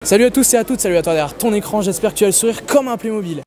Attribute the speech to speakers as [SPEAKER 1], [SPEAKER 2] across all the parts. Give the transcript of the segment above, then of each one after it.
[SPEAKER 1] Salut à tous et à toutes, salut à toi derrière ton écran, j'espère que tu as le sourire comme un Playmobil.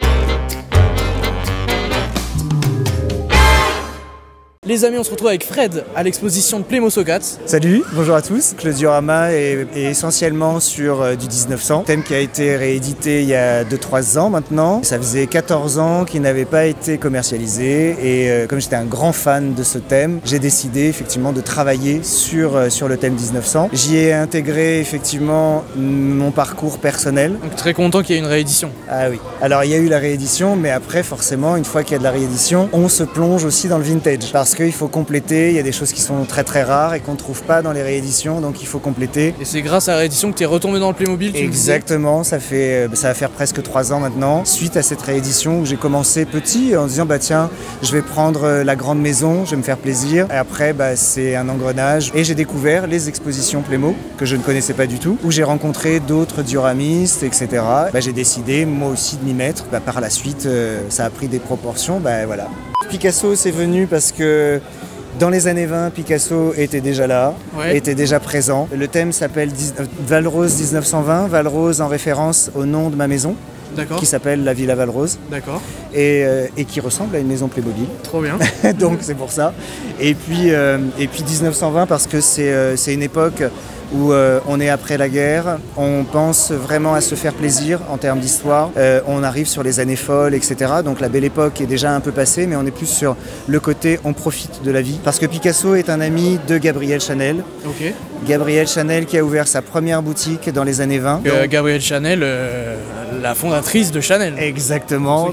[SPEAKER 1] Les amis, on se retrouve avec Fred à l'exposition de Playmo Socats.
[SPEAKER 2] Salut, bonjour à tous. Le diorama est essentiellement sur du 1900, thème qui a été réédité il y a 2-3 ans maintenant. Ça faisait 14 ans qu'il n'avait pas été commercialisé et comme j'étais un grand fan de ce thème, j'ai décidé effectivement de travailler sur le thème 1900. J'y ai intégré effectivement mon parcours personnel.
[SPEAKER 1] Donc très content qu'il y ait une réédition.
[SPEAKER 2] Ah oui, alors il y a eu la réédition, mais après forcément, une fois qu'il y a de la réédition, on se plonge aussi dans le vintage. Parce qu'il faut compléter, il y a des choses qui sont très très rares et qu'on ne trouve pas dans les rééditions, donc il faut compléter.
[SPEAKER 1] Et c'est grâce à la réédition que tu es retombé dans le Playmobil.
[SPEAKER 2] Exactement, ça va faire presque 3 ans maintenant, suite à cette réédition où j'ai commencé petit en disant bah tiens, je vais prendre la grande maison, je vais me faire plaisir. Et après c'est un engrenage et j'ai découvert les expositions Playmo que je ne connaissais pas du tout, où j'ai rencontré d'autres dioramistes, etc. J'ai décidé moi aussi de m'y mettre. Par la suite, ça a pris des proportions, voilà. Picasso, c'est venu parce que dans les années 20, Picasso était déjà là, était déjà présent. Le thème s'appelle Valrose 1920, Valrose en référence au nom de ma maison, qui s'appelle la Villa Valrose, et qui ressemble à une maison Playmobil.
[SPEAKER 1] Trop bien.
[SPEAKER 2] Donc c'est pour ça. Et puis 1920 parce que c'est une époque où on est après la guerre, on pense vraiment à se faire plaisir en termes d'histoire, on arrive sur les années folles, etc. Donc la belle époque est déjà un peu passée, mais on est plus sur le côté on profite de la vie. Parce que Picasso est un ami de Gabrielle Chanel. Gabrielle Chanel qui a ouvert sa première boutique dans les années 20.
[SPEAKER 1] Gabrielle Chanel, la fondatrice de Chanel.
[SPEAKER 2] Exactement.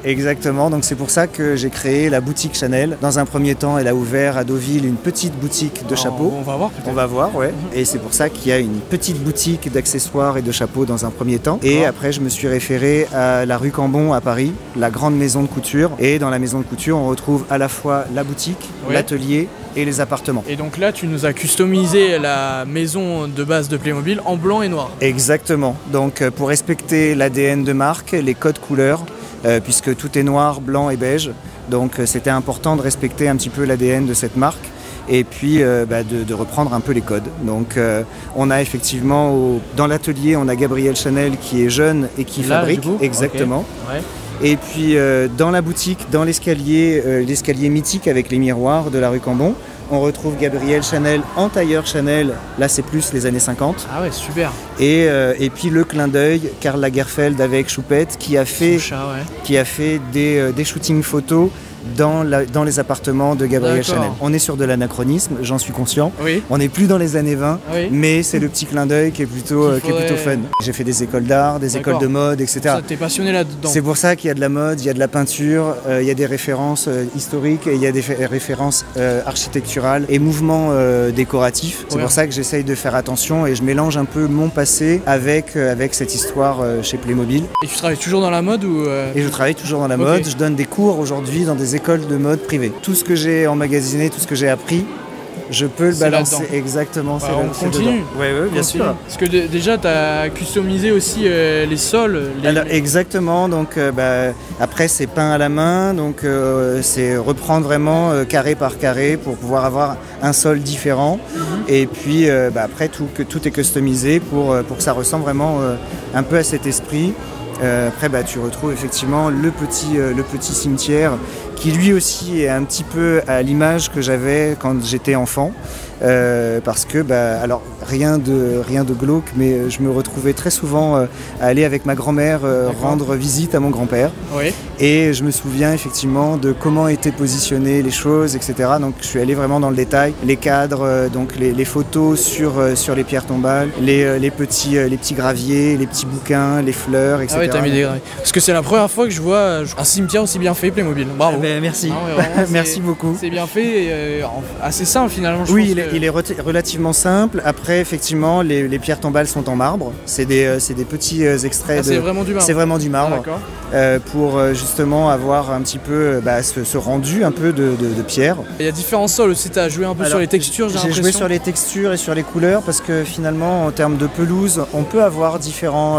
[SPEAKER 2] Exactement. Donc c'est pour ça que j'ai créé la boutique Chanel. Dans un premier temps, elle a ouvert à Deauville une petite boutique de chapeaux.
[SPEAKER 1] On va voir peut-être.
[SPEAKER 2] On va voir, ouais. Et c'est pour ça qu'il y a une petite boutique d'accessoires et de chapeaux dans un premier temps. Et après, je me suis référé à la rue Cambon à Paris, la grande maison de couture. Et dans la maison de couture, on retrouve à la fois la boutique, l'atelier et les appartements.
[SPEAKER 1] Et donc là, tu nous as customisé la maison de base de Playmobil en blanc et noir.
[SPEAKER 2] Exactement. Donc pour respecter l'ADN de marque, les codes couleurs, puisque tout est noir, blanc et beige. Donc c'était important de respecter un petit peu l'ADN de cette marque. Et puis de reprendre un peu les codes. Donc on a effectivement, dans l'atelier, on a Gabrielle Chanel qui est jeune et qui fabrique. Exactement. Et puis dans la boutique, dans l'escalier mythique avec les miroirs de la rue Cambon, on retrouve Gabrielle Chanel en tailleur Chanel. Là, c'est plus les années 50.
[SPEAKER 1] Ah ouais, super.
[SPEAKER 2] Et puis le clin d'œil, Karl Lagerfeld avec Choupette, qui a fait des shootings photos dans les appartements de Gabrielle Chanel. On est sur de l'anachronisme, j'en suis conscient. On n'est plus dans les années 20, mais c'est le petit clin d'œil qui est plutôt fun. J'ai fait des écoles d'art, des écoles de mode, etc.
[SPEAKER 1] T'es passionné là-dedans.
[SPEAKER 2] C'est pour ça qu'il y a de la mode, il y a de la peinture, il y a des références historiques, et il y a des références architecturales et mouvements décoratifs. C'est pour ça que j'essaye de faire attention et je mélange un peu mon passé avec cette histoire chez Playmobil.
[SPEAKER 1] Et tu travailles toujours dans la mode ou
[SPEAKER 2] Et je travaille toujours dans la mode. Je donne des cours aujourd'hui dans des écoles de mode privées. Tout ce que j'ai emmagasiné, tout ce que j'ai appris, je peux le balancer. Exactement.
[SPEAKER 1] On continue.
[SPEAKER 2] Oui, bien sûr.
[SPEAKER 1] Parce que déjà, tu as customisé aussi les sols.
[SPEAKER 2] Alors, exactement. Donc, après, c'est peint à la main. Donc, c'est reprendre vraiment carré par carré pour pouvoir avoir un sol différent. Et puis, après, tout est customisé pour que ça ressemble vraiment un peu à cet esprit. Après, tu retrouves effectivement le petit cimetière qui lui aussi est un petit peu à l'image que j'avais quand j'étais enfant. Parce que, alors rien de glauque, mais je me retrouvais très souvent à aller avec ma grand-mère rendre visite à mon grand-père. Et je me souviens effectivement de comment étaient positionnées les choses, etc. Donc je suis allé vraiment dans le détail. Les cadres, donc les photos sur les pierres tombales, les petits graviers, les petits bouquins, les fleurs, etc.
[SPEAKER 1] Ah ouais, t'as mis des graviers. Parce que c'est la première fois que je vois un cimetière aussi bien fait, Playmobil. Bravo.
[SPEAKER 2] Merci. Merci beaucoup.
[SPEAKER 1] C'est bien fait et assez simple finalement.
[SPEAKER 2] Il est relativement simple. Après, effectivement, les pierres tombales sont en marbre. C'est des petits extraits.
[SPEAKER 1] C'est vraiment du marbre.
[SPEAKER 2] C'est vraiment du marbre. Pour justement avoir un petit peu ce rendu un peu de pierre. Il
[SPEAKER 1] y a différents sols aussi. Tu as joué un peu sur les textures.
[SPEAKER 2] J'ai joué sur les textures et sur les couleurs parce que finalement, en termes de pelouse, on peut avoir différents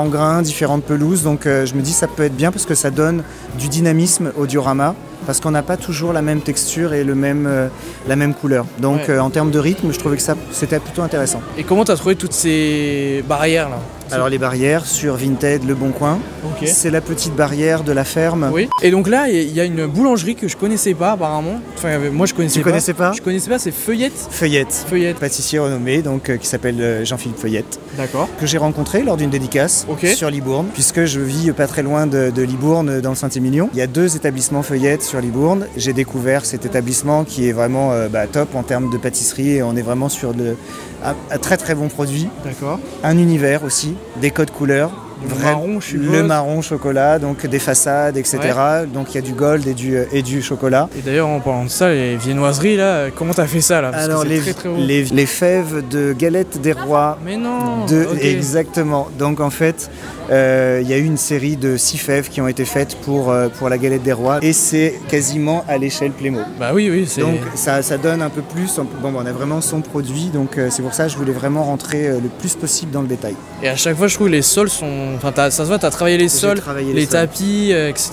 [SPEAKER 2] grains, différentes pelouses. Donc, je me dis ça peut être bien parce que ça donne du dynamisme au diorama. parce qu'on n'a pas toujours la même texture et la même couleur. Donc en termes de rythme, je trouvais que c'était plutôt intéressant.
[SPEAKER 1] Et comment tu as trouvé toutes ces barrières là?
[SPEAKER 2] Alors les barrières sur Vinted, Le Bon Coin, c'est la petite barrière de la ferme.
[SPEAKER 1] Oui. Et donc là, il y a une boulangerie que je connaissais pas apparemment. Enfin, moi je connaissais pas.
[SPEAKER 2] Tu connaissais pas?
[SPEAKER 1] Je connaissais pas, c'est Feuillette.
[SPEAKER 2] Feuillette. Pâtissier renommé, donc qui s'appelle Jean-Philippe Feuillette.
[SPEAKER 1] D'accord.
[SPEAKER 2] Que j'ai rencontré lors d'une dédicace sur Libourne, puisque je vis pas très loin de Libourne, dans le Saint-Émilion. Il y a 2 établissements Feuillette sur Libourne. J'ai découvert cet établissement qui est vraiment top en termes de pâtisserie, et on est vraiment sur un très très bon produit.
[SPEAKER 1] D'accord.
[SPEAKER 2] Un univers aussi, des codes couleurs. Le marron chocolat, donc des façades, etc. Ouais. Donc il y a du gold et du chocolat.
[SPEAKER 1] Et d'ailleurs, en parlant de ça, les viennoiseries là, comment t'as fait ça là? Parce
[SPEAKER 2] alors
[SPEAKER 1] que très, très
[SPEAKER 2] les fèves de galette des rois.
[SPEAKER 1] Mais non.
[SPEAKER 2] Exactement. Donc en fait, il y a eu une série de 6 fèves qui ont été faites pour la galette des rois, et c'est quasiment à l'échelle Playmo.
[SPEAKER 1] Bah oui, c'est.
[SPEAKER 2] Donc ça donne un peu plus. On a vraiment son produit, donc c'est pour ça que je voulais vraiment rentrer le plus possible dans le détail.
[SPEAKER 1] Et à chaque fois, je trouve que les sols sont. Enfin, ça se voit, t'as travaillé les sols, les tapis, etc.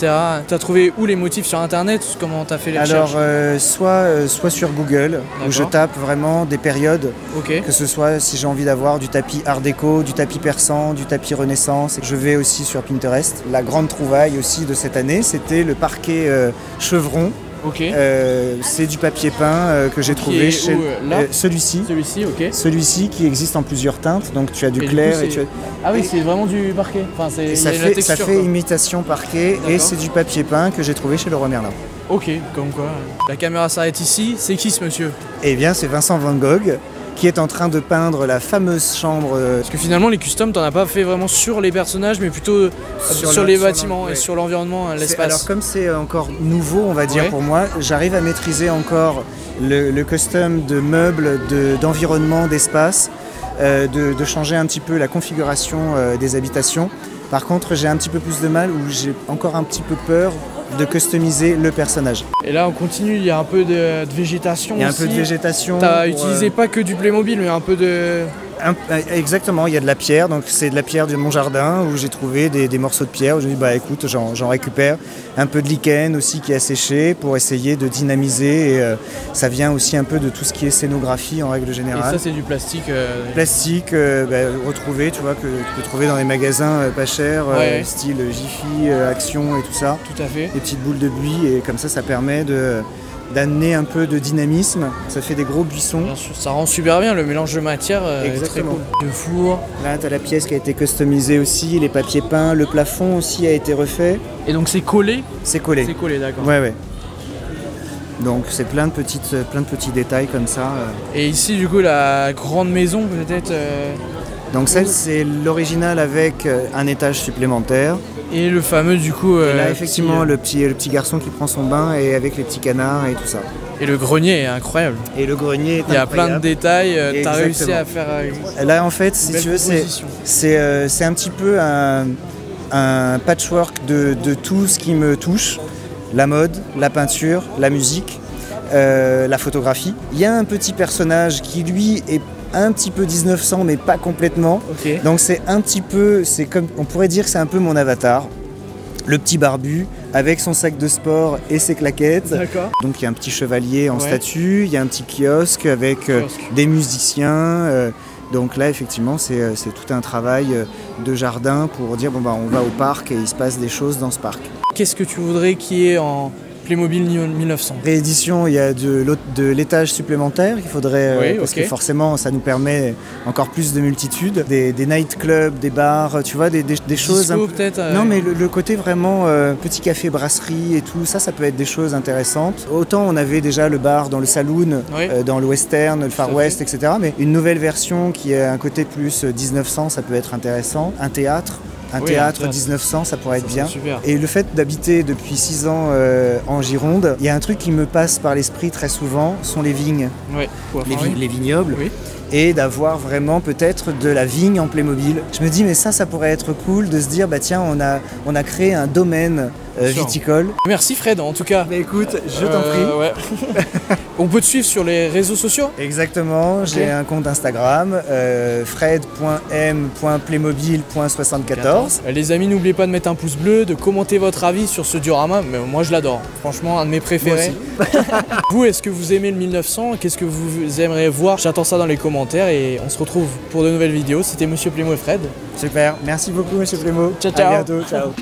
[SPEAKER 1] T'as trouvé où les motifs sur internet? Comment t'as fait les recherches?
[SPEAKER 2] Alors, soit sur Google, où je tape vraiment des périodes, que ce soit si j'ai envie d'avoir du tapis art déco, du tapis persan, du tapis renaissance. Je vais aussi sur Pinterest. La grande trouvaille aussi de cette année, c'était le parquet chevron. C'est du papier peint que j'ai trouvé chez celui-ci. Celui-ci qui existe en plusieurs teintes, donc tu as du clair et tu as...
[SPEAKER 1] Ah oui, c'est vraiment du parquet. Enfin,
[SPEAKER 2] ça fait imitation parquet, et c'est du papier peint que j'ai trouvé chez Leroy Merlin.
[SPEAKER 1] Ok, comme quoi. La caméra s'arrête ici. C'est qui ce monsieur?
[SPEAKER 2] Eh bien, c'est Vincent Van Gogh, qui est en train de peindre la fameuse chambre.
[SPEAKER 1] Parce que finalement, les customs, t'en as pas fait vraiment sur les personnages, mais plutôt sur les bâtiments et sur l'environnement, l'espace.
[SPEAKER 2] Alors comme c'est encore nouveau, on va dire pour moi, j'arrive à maîtriser encore le custom de meubles, d'environnement, d'espace, de changer un petit peu la configuration des habitations. Par contre, j'ai un petit peu plus de mal, où j'ai encore un petit peu peur de customiser le personnage.
[SPEAKER 1] Et là on continue, il y a un peu de végétation.
[SPEAKER 2] Il y a un peu de végétation.
[SPEAKER 1] T'as utilisé pas que du Playmobil, mais un peu de...
[SPEAKER 2] Exactement, il y a de la pierre, donc c'est de la pierre de mon jardin où j'ai trouvé des morceaux de pierre, où je me dis écoute, j'en récupère. Un peu de lichen aussi qui a séché pour essayer de dynamiser, et ça vient aussi un peu de tout ce qui est scénographie en règle générale.
[SPEAKER 1] Et ça c'est du plastique
[SPEAKER 2] Plastique retrouvé, tu vois, que tu peux trouver dans les magasins pas chers, style Jiffy, Action et tout ça.
[SPEAKER 1] Tout à fait.
[SPEAKER 2] Des petites boules de buis, et comme ça permet d'amener un peu de dynamisme. Ça fait des gros buissons.
[SPEAKER 1] Bien sûr, ça rend super bien le mélange de matière.
[SPEAKER 2] Exactement.
[SPEAKER 1] Très cool. De four.
[SPEAKER 2] Là, tu as la pièce qui a été customisée aussi, les papiers peints, le plafond aussi a été refait.
[SPEAKER 1] Et donc c'est collé?
[SPEAKER 2] C'est collé.
[SPEAKER 1] C'est collé, d'accord.
[SPEAKER 2] Ouais. Donc c'est plein de petits détails comme ça.
[SPEAKER 1] Et ici, du coup, la grande maison peut-être.
[SPEAKER 2] Donc celle, c'est l'original avec un étage supplémentaire.
[SPEAKER 1] Et le fameux du coup...
[SPEAKER 2] et là effectivement le petit garçon qui prend son bain, et avec les petits canards et tout ça.
[SPEAKER 1] Et le grenier est incroyable.
[SPEAKER 2] Et le grenier est incroyable.
[SPEAKER 1] Il y a plein de détails, t'as réussi à faire...
[SPEAKER 2] Là en fait, si tu veux, c'est un petit peu un patchwork de tout ce qui me touche. La mode, la peinture, la musique, la photographie. Il y a un petit personnage qui lui est un petit peu 1900 mais pas complètement. Donc c'est un petit peu, on pourrait dire que c'est un peu mon avatar. Le petit barbu avec son sac de sport et ses claquettes. Donc il y a un petit chevalier en statue, il y a un petit kiosque avec des musiciens. Donc là effectivement c'est tout un travail de jardin pour dire on va au parc et il se passe des choses dans ce parc.
[SPEAKER 1] Qu'est-ce que tu voudrais qu'il y ait en Playmobil 1900?
[SPEAKER 2] Réédition, il y a de l'étage supplémentaire qu'il faudrait, parce que forcément ça nous permet encore plus de multitude, des nightclubs, des bars, tu vois, des choses...
[SPEAKER 1] Disco, peut-être
[SPEAKER 2] Non mais le côté vraiment petit café brasserie et tout, ça peut être des choses intéressantes. Autant on avait déjà le bar dans le saloon, dans le western, le far west, etc. Mais une nouvelle version qui a un côté plus 1900, ça peut être intéressant. Un théâtre 1900, ça pourrait être bien.
[SPEAKER 1] Super.
[SPEAKER 2] Et le fait d'habiter depuis 6 ans en Gironde, il y a un truc qui me passe par l'esprit très souvent, sont les vignes. Les vignobles. Et d'avoir vraiment peut-être de la vigne en Playmobil. Je me dis mais ça pourrait être cool de se dire tiens on a créé un domaine viticole.
[SPEAKER 1] Merci Fred en tout cas.
[SPEAKER 2] Bah écoute, je t'en prie.
[SPEAKER 1] Ouais. On peut te suivre sur les réseaux sociaux?
[SPEAKER 2] Exactement, j'ai un compte Instagram, fred.m.playmobil.74.
[SPEAKER 1] Les amis, n'oubliez pas de mettre un pouce bleu, de commenter votre avis sur ce diorama, mais moi je l'adore, franchement un de mes préférés. Vous, est-ce que vous aimez le 1900? Qu'est-ce que vous aimeriez voir? J'attends ça dans les commentaires et on se retrouve pour de nouvelles vidéos. C'était Monsieur Plémo et Fred.
[SPEAKER 2] Super, merci beaucoup Monsieur Plémo.
[SPEAKER 1] Ciao ciao.
[SPEAKER 2] À bientôt, ciao.